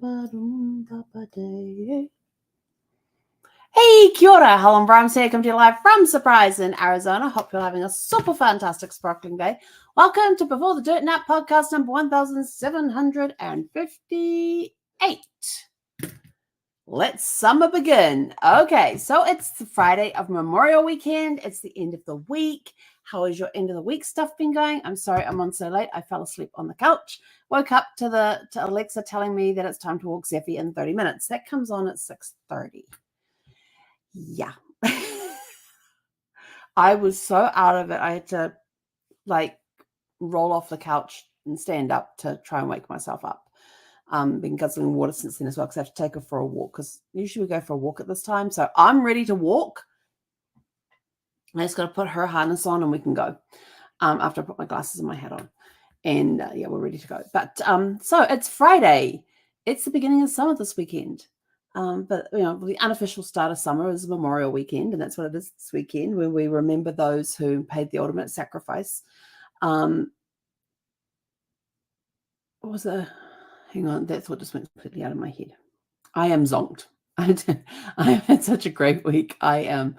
Hey, kia ora, Helen Brahms here, coming to you live from Surprise in Arizona. Hope you're having a super fantastic sparkling day. Welcome to Before the Dirt Nap podcast number 1758. Let's summer begin. Okay, so it's the Friday of Memorial Weekend. It's the end of the week. How has your end of the week stuff been going? I'm sorry I'm on so late. I fell asleep on the couch. Woke up to Alexa telling me that it's time to walk Zeffy in 30 minutes. That comes on at 6:30. Yeah. I was so out of it. I had to roll off the couch and stand up to try and wake myself up. Been guzzling water since then as well because I have to take her for a walk because usually we go for a walk at this time. So I'm ready to walk. I just got to put her harness on and we can go after I put my glasses and my hat on. And yeah, we're ready to go. But so it's Friday. It's the beginning of summer this weekend. But you know, the unofficial start of summer is Memorial Weekend, and that's what it is this weekend, where we remember those who paid the ultimate sacrifice. What was it? Hang on, that's what just went completely out of my head. I am zonked. I have had such a great week. I am,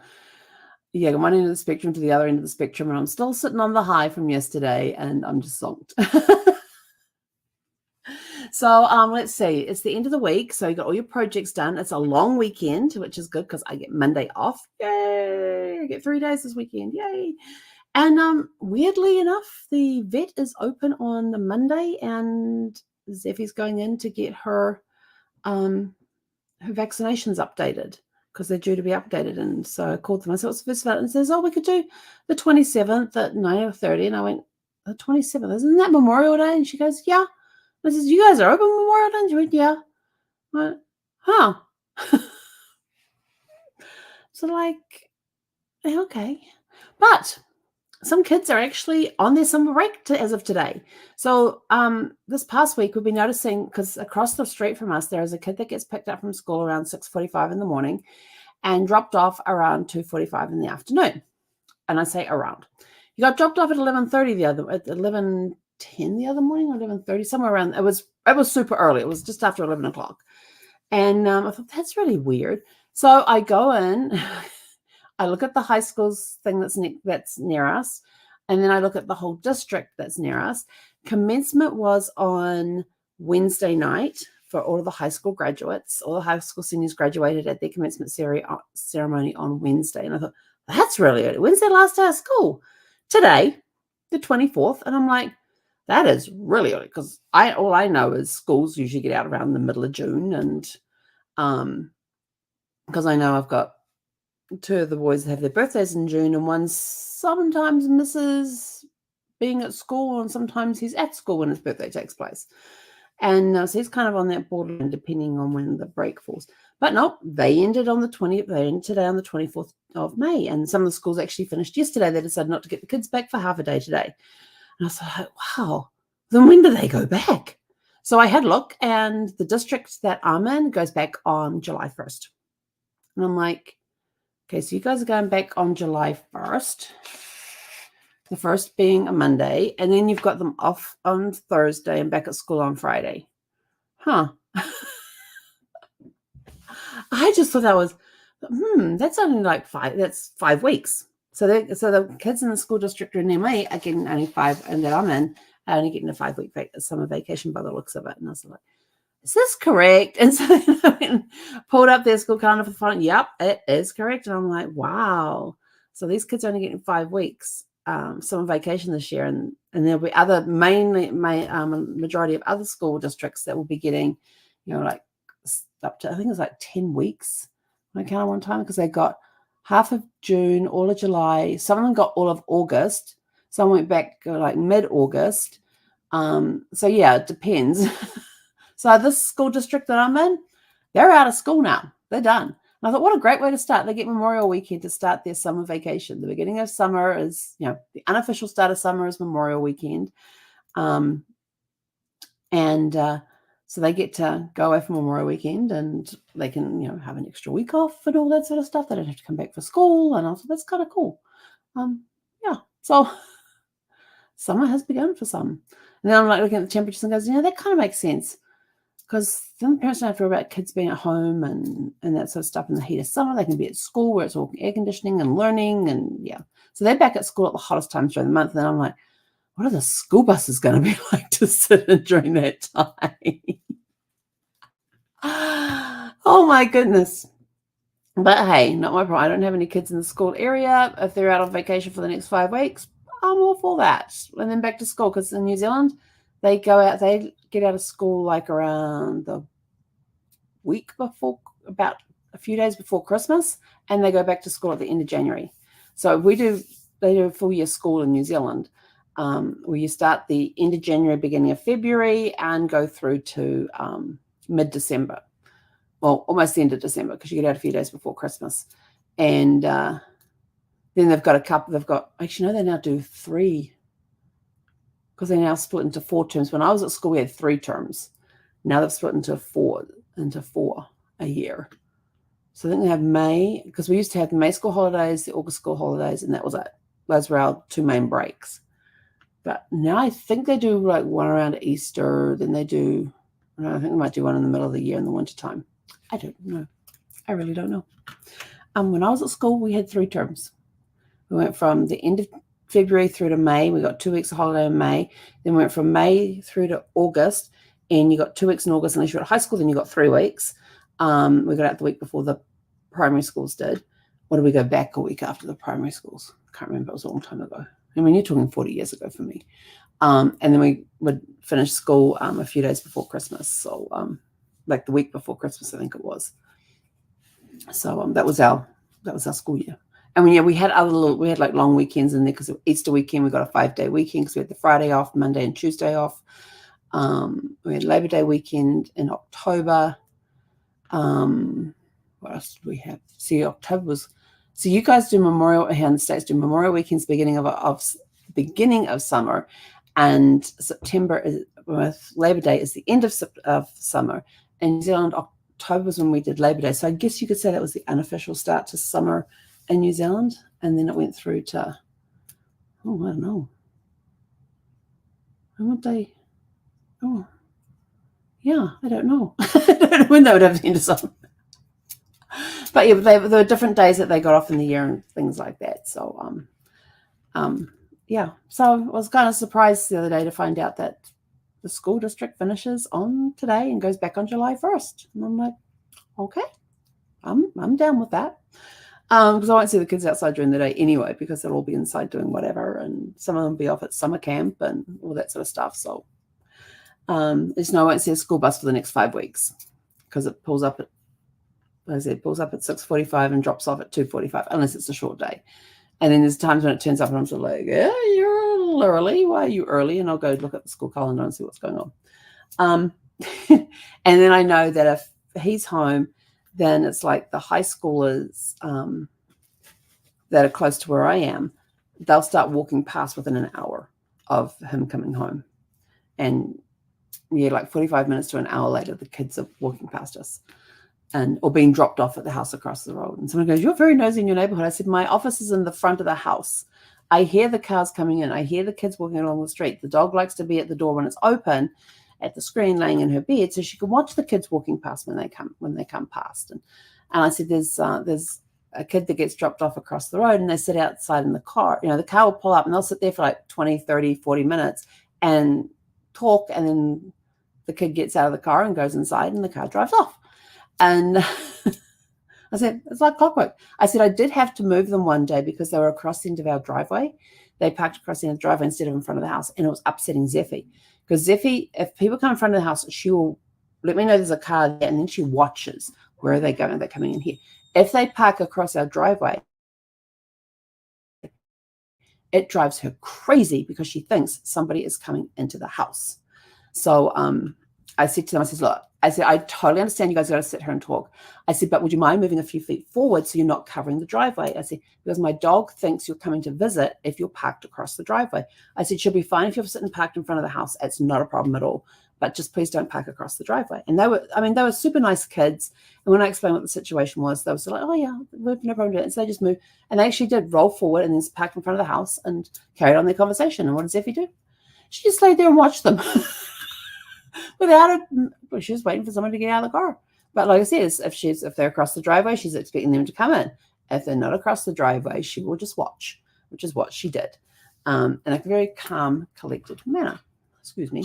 one end of the spectrum to the other end of the spectrum, and I'm still sitting on the high from yesterday, and I'm just zonked. So let's see. It's the end of the week, so you got all your projects done. It's a long weekend, which is good because I get Monday off. Yay! I get 3 days this weekend. Yay! And weirdly enough, the vet is open on the Monday, and Zeffy's going in to get her vaccinations updated because they're due to be updated. And so I called them. I said, "What's the first valid?" And says, "Oh, we could do the 27th at 9:30." And I went, "The 27th? Isn't that Memorial Day?" And she goes, "Yeah." I says, "You guys are open Memorial Day?" And she went, "Yeah." I went, "Huh." So okay. But some kids are actually on their summer break as of today. So this past week we've been noticing, because across the street from us there is a kid that gets picked up from school around 6:45 in the morning and dropped off around 2:45 in the afternoon. And I say around. He got dropped off at 11:30 at 11:10 the other morning, or 11:30, somewhere around. It was super early. It was just after 11 o'clock. And I thought, that's really weird. So I go in, I look at the high school's thing that's near us, and then I look at the whole district that's near us. Commencement was on Wednesday night for all of the high school graduates. All the high school seniors graduated at their commencement ceremony on Wednesday. And I thought, that's really early. When's their last day of school? Today, the 24th. And I'm like, that is really early, because all I know is schools usually get out around the middle of June. And because I know I've got 2 of the boys that have their birthdays in June, and one sometimes misses being at school, and sometimes he's at school when his birthday takes place. And so he's kind of on that borderline depending on when the break falls. But no, they ended on the 20th. They ended today on the 24th of May. And some of the schools actually finished yesterday. They decided not to get the kids back for half a day today. And I was like, wow, then when do they go back? So I had a look, and the district that I'm in goes back on July 1st. And I'm like, okay, so you guys are going back on July 1st. The first being a Monday, and then you've got them off on Thursday and back at school on Friday. Huh. I just thought that was, that's only like 5 weeks. So the kids in the school district near me are getting only 5, and that I'm in are only getting a 5-week summer vacation by the looks of it. And I was like, is this correct? And so I went and pulled up their school calendar for the phone. Yep, it is correct. And I'm like, wow. So these kids are only getting 5 weeks summer vacation this year, and there'll be other majority of other school districts that will be getting, like up to, I think it's like 10 weeks. I count one time, because they got half of June, all of July. Some of them got all of August. Some went back like mid-August. So yeah, it depends. So this school district that I'm in, they're out of school now. They're done. And I thought, what a great way to start. They get Memorial Weekend to start their summer vacation. The beginning of summer is, the unofficial start of summer is Memorial Weekend. So they get to go away for Memorial Weekend, and they can, have an extra week off and all that sort of stuff. They don't have to come back for school. And I thought, that's kind of cool. So summer has begun for some. And then I'm like looking at the temperatures and goes, that kind of makes sense. because then the parents don't have to worry about kids being at home and that sort of stuff in the heat of summer. They can be at school where it's all air conditioning and learning, and yeah. So they're back at school at the hottest times during the month, and I'm like, what are the school buses going to be like to sit in during that time? Oh my goodness. But hey, not my problem. I don't have any kids in the school area. If they're out on vacation for the next 5 weeks, I'm all for that. And then back to school, because in New Zealand, they get out of school like around the week before, about a few days before Christmas, and they go back to school at the end of January. So they do a full year school in New Zealand, where you start the end of January, beginning of February, and go through to mid-December. Well, almost the end of December, because you get out a few days before Christmas. And then they've got actually, no, they now do 3, because they now split into 4 terms. When I was at school, we had 3 terms. Now they've split into 4 a year. So I think they have May, because we used to have the May school holidays, the August school holidays, and that was it. Those were our 2 main breaks. But now I think they do like one around Easter, then they do, I think they might do one in the middle of the year in the wintertime. I don't know. I really don't know. When I was at school, we had 3 terms. We went from the end of February through to May. We got 2 weeks of holiday in May. Then we went from May through to August, and you got 2 weeks in August. Unless you're at high school, then you got 3 weeks. We got out the week before the primary schools did. Or did we go back a week after the primary schools? I can't remember. It was a long time ago. I mean, you're talking 40 years ago for me. And then we would finish school a few days before Christmas. So like the week before Christmas, I think it was. So that was our school year. And we had like long weekends in there, because Easter weekend we got a 5-day weekend, because we had the Friday off, Monday and Tuesday off. We had Labor Day weekend in October. What else did we have? See, October was. So you guys do Memorial here in the States, do Memorial weekends beginning of summer, and September with Labor Day is the end of summer. In New Zealand, October was when we did Labor Day. So I guess you could say that was the unofficial start to summer in New Zealand, and then it went through to, I don't know. What day? Oh, yeah, I don't know. I don't know when they would have the end of summer. But yeah, there were different days that they got off in the year and things like that. So, yeah. So I was kind of surprised the other day to find out that the school district finishes on today and goes back on July 1st. And I'm like, okay, I'm down with that. Because I won't see the kids outside during the day anyway, because they'll all be inside doing whatever, and some of them will be off at summer camp and all that sort of stuff. So, I won't see a school bus for the next 5 weeks, because it pulls up at 6:45 and drops off at 2:45, unless it's a short day. And then there's times when it turns up and I'm sort of like, yeah, you're a little early. Why are you early? And I'll go look at the school calendar and see what's going on. And then I know that if he's home, then it's like the high schoolers that are close to where I am, they'll start walking past within an hour of him coming home. And yeah, like 45 minutes to an hour later, the kids are walking past us or being dropped off at the house across the road. And someone goes, you're very nosy in your neighborhood. I said, my office is in the front of the house. I hear the cars coming in. I hear the kids walking along the street. The dog likes to be at the door when it's open, at the screen, laying in her bed, so she can watch the kids walking past when they come past. And I said, there's a kid that gets dropped off across the road, and they sit outside in the car. The car will pull up and they'll sit there for like 20, 30, 40 minutes and talk. And then the kid gets out of the car and goes inside, and the car drives off. And I said, it's like clockwork. I said, I did have to move them one day because they were across the end of our driveway. They parked across the end of the driveway instead of in front of the house. And it was upsetting Zeffie. Because Zeffie, if people come in front of the house, she will let me know there's a car there, and then she watches. Where are they going? They're coming in here. If they park across our driveway, it drives her crazy because she thinks somebody is coming into the house. So I said to them, I said, look, I totally understand you guys got to sit here and talk. I said, but would you mind moving a few feet forward so you're not covering the driveway? I said, because my dog thinks you're coming to visit if you're parked across the driveway. I said, she'll be fine if you're sitting parked in front of the house. It's not a problem at all. But just please don't park across the driveway. And they were super nice kids. And when I explained what the situation was, they were sort of like, oh yeah, no problem with it. And so they just moved. And they actually did roll forward and then parked in front of the house and carried on their conversation. And what does Zeffie do? She just laid there and watched them. without it. Well, she's waiting for someone to get out of the car. But like I said, if they're across the driveway, she's expecting them to come in. If they're not across the driveway, she will just watch, which is what she did, in a very calm, collected manner. Excuse me.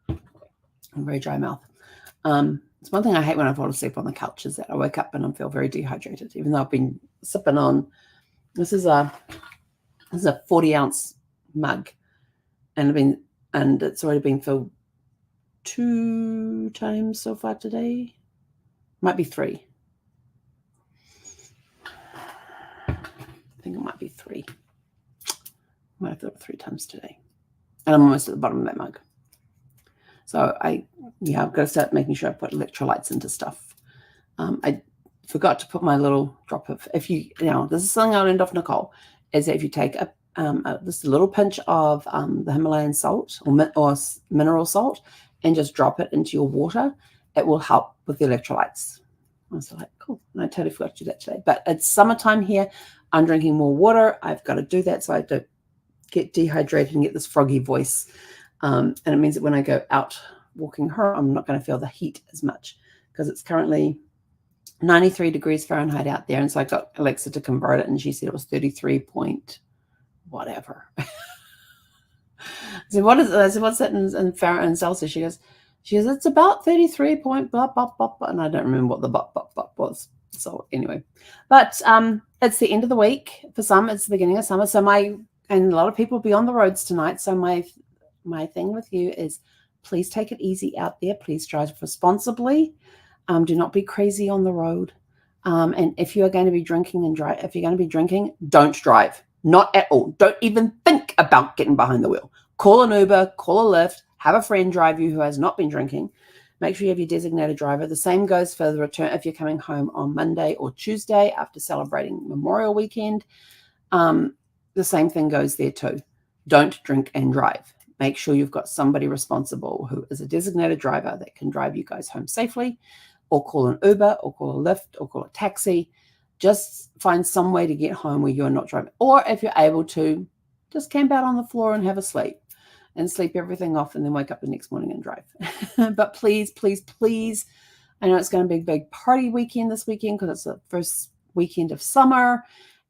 I'm very dry mouth. It's one thing I hate when I fall asleep on the couch is that I wake up and I feel very dehydrated, even though I've been sipping on. This is a 40-ounce mug, and it's already been filled 2 times so far today. Might be 3. I think it might be 3. Might have filled it 3 times today, and I'm almost at the bottom of that mug. So I've got to start making sure I put electrolytes into stuff. I forgot to put my little drop of, this is something I learned off Nicole, is that if you take just a little pinch of the Himalayan salt or mineral salt and just drop it into your water, it will help with the electrolytes. I was like, cool. And I totally forgot to do that today. But it's summertime here. I'm drinking more water. I've got to do that so I don't get dehydrated and get this froggy voice. And it means that when I go out walking her, I'm not going to feel the heat as much because it's currently 93 degrees Fahrenheit out there. And so I got Alexa to convert it, and she said it was 33 point whatever. So what is it? I said, what's that in Fahrenheit and Celsius? She goes, it's about 33 point blah, blah, blah, blah. And I don't remember what the blah, blah, blah was. So anyway, but it's the end of the week. For some, it's the beginning of summer. And a lot of people will be on the roads tonight. So my thing with you is please take it easy out there. Please drive responsibly. Do not be crazy on the road. And if you are going to be drinking don't drive. Not at all. Don't even think about getting behind the wheel. Call an Uber, call a Lyft, have a friend drive you who has not been drinking. Make sure you have your designated driver. The same goes for the return if you're coming home on Monday or Tuesday after celebrating Memorial Weekend. The same thing goes there too. Don't drink and drive. Make sure you've got somebody responsible who is a designated driver that can drive you guys home safely, or call an Uber, or call a Lyft, or call a taxi. Just find some way to get home where you're not driving. Or if you're able to, just camp out on the floor and have a sleep and sleep everything off and then wake up the next morning and drive. But please, please, please, I know it's going to be a big party weekend this weekend because it's the first weekend of summer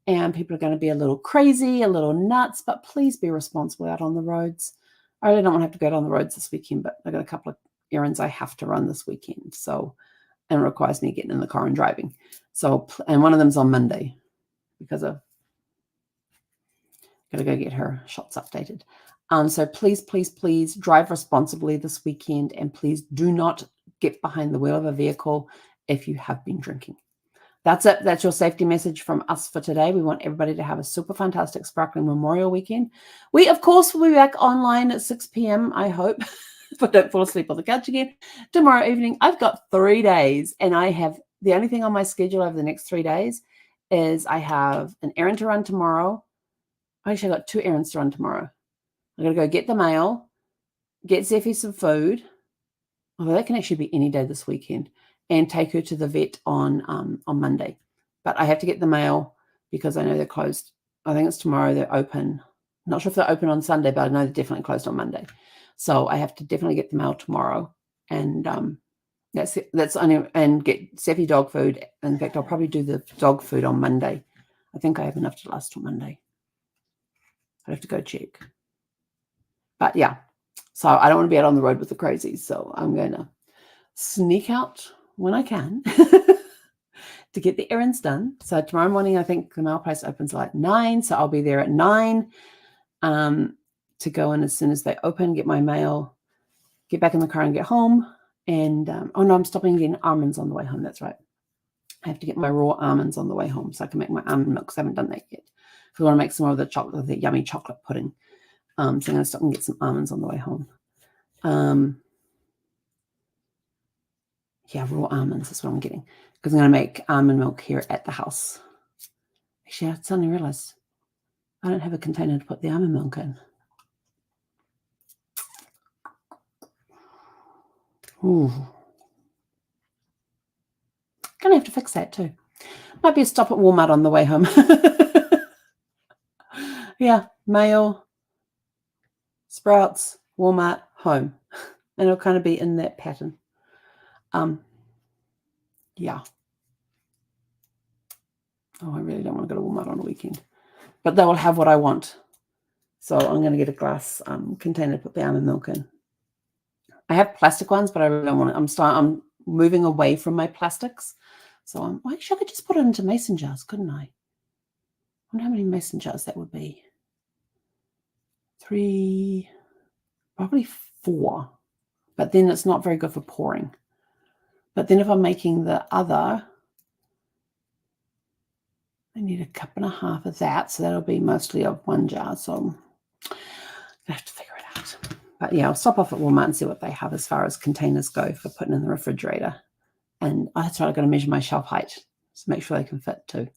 and people are going to be a little crazy, a little nuts, but please be responsible out on the roads. I really don't want to have to go out on the roads this weekend, but I've got a couple of errands I have to run this weekend. So, and it requires me getting in the car and driving. So, and one of them's on Monday because I've got to go get her shots updated. So please, please, please drive responsibly this weekend, and please do not get behind the wheel of a vehicle if you have been drinking. That's it. That's your safety message from us for today. We want everybody to have a super fantastic sparkling Memorial weekend. We, of course, will be back online at 6 p.m., I hope, if I don't fall asleep on the couch again. Tomorrow evening, I've got 3 days, and I have the only thing on my schedule over the next 3 days is I have an errand to run tomorrow. Actually, I got 2 errands to run tomorrow. I'm going to go get the mail, get Zeffie some food. Although that can actually be any day this weekend, and take her to the vet on Monday. But I have to get the mail because I know they're closed. I think it's tomorrow they're open. I'm not sure if they're open on Sunday, but I know they're definitely closed on Monday. So I have to definitely get the mail tomorrow. And that's it. And get Zeffie dog food. In fact, I'll probably do the dog food on Monday. I think I have enough to last till Monday. I'd have to go check. But yeah, so I don't want to be out on the road with the crazies. So I'm going to sneak out when I can to get the errands done. So tomorrow morning, I think the mail place opens at like 9. So I'll be there at 9 to go in as soon as they open, get my mail, get back in the car and get home. And, oh no, I'm stopping getting almonds on the way home. That's right. I have to get my raw almonds on the way home so I can make my almond milk because I haven't done that yet. If we want to make some more of the yummy chocolate pudding. So I'm going to stop and get some almonds on the way home. Yeah, raw almonds. That's what I'm getting. Because I'm going to make almond milk here at the house. Actually, I suddenly realized I don't have a container to put the almond milk in. Ooh. Going to have to fix that too. Might be a stop at Walmart on the way home. Yeah, mail, Sprouts, Walmart, home. And it'll kind of be in that pattern. Yeah. Oh, I really don't want to go to Walmart on a weekend. But they will have what I want. So I'm going to get a glass container to put the almond milk in. I have plastic ones, but I really don't want it. I'm moving away from my plastics. So actually I could just put it into mason jars, couldn't I? I wonder how many mason jars that would be. 3, probably 4. But then it's not very good for pouring. But then if I'm making the other, I need 1.5 cups of that. So that'll be mostly of 1 jar. So I have to figure it out. But yeah, I'll stop off at Walmart and see what they have as far as containers go for putting in the refrigerator. And that's right, I've got to measure my shelf height to make sure they can fit too.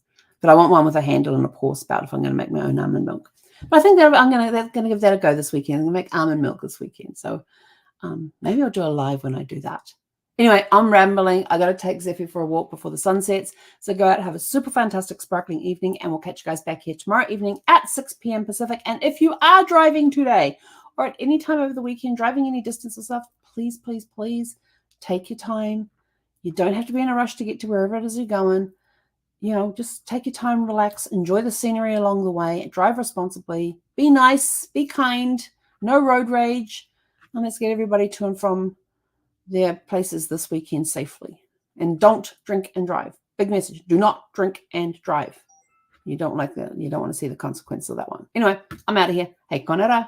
But I want one with a handle and a pour spout if I'm going to make my own almond milk. But I think they're going to give that a go this weekend. I'm going to make almond milk this weekend. So maybe I'll do a live when I do that. Anyway, I'm rambling. I got to take Zephyr for a walk before the sun sets. So go out, have a super fantastic sparkling evening, and we'll catch you guys back here tomorrow evening at 6 p.m. Pacific. And if you are driving today or at any time over the weekend, driving any distance or stuff, please, please, please take your time. You don't have to be in a rush to get to wherever it is you're going. Just take your time, relax, enjoy the scenery along the way, drive responsibly, be nice, be kind, no road rage, and let's get everybody to and from their places this weekend safely. And don't drink and drive. Big message. Do not drink and drive. You don't like that. You don't want to see the consequence of that one. Anyway, I'm out of here. Hey, konera.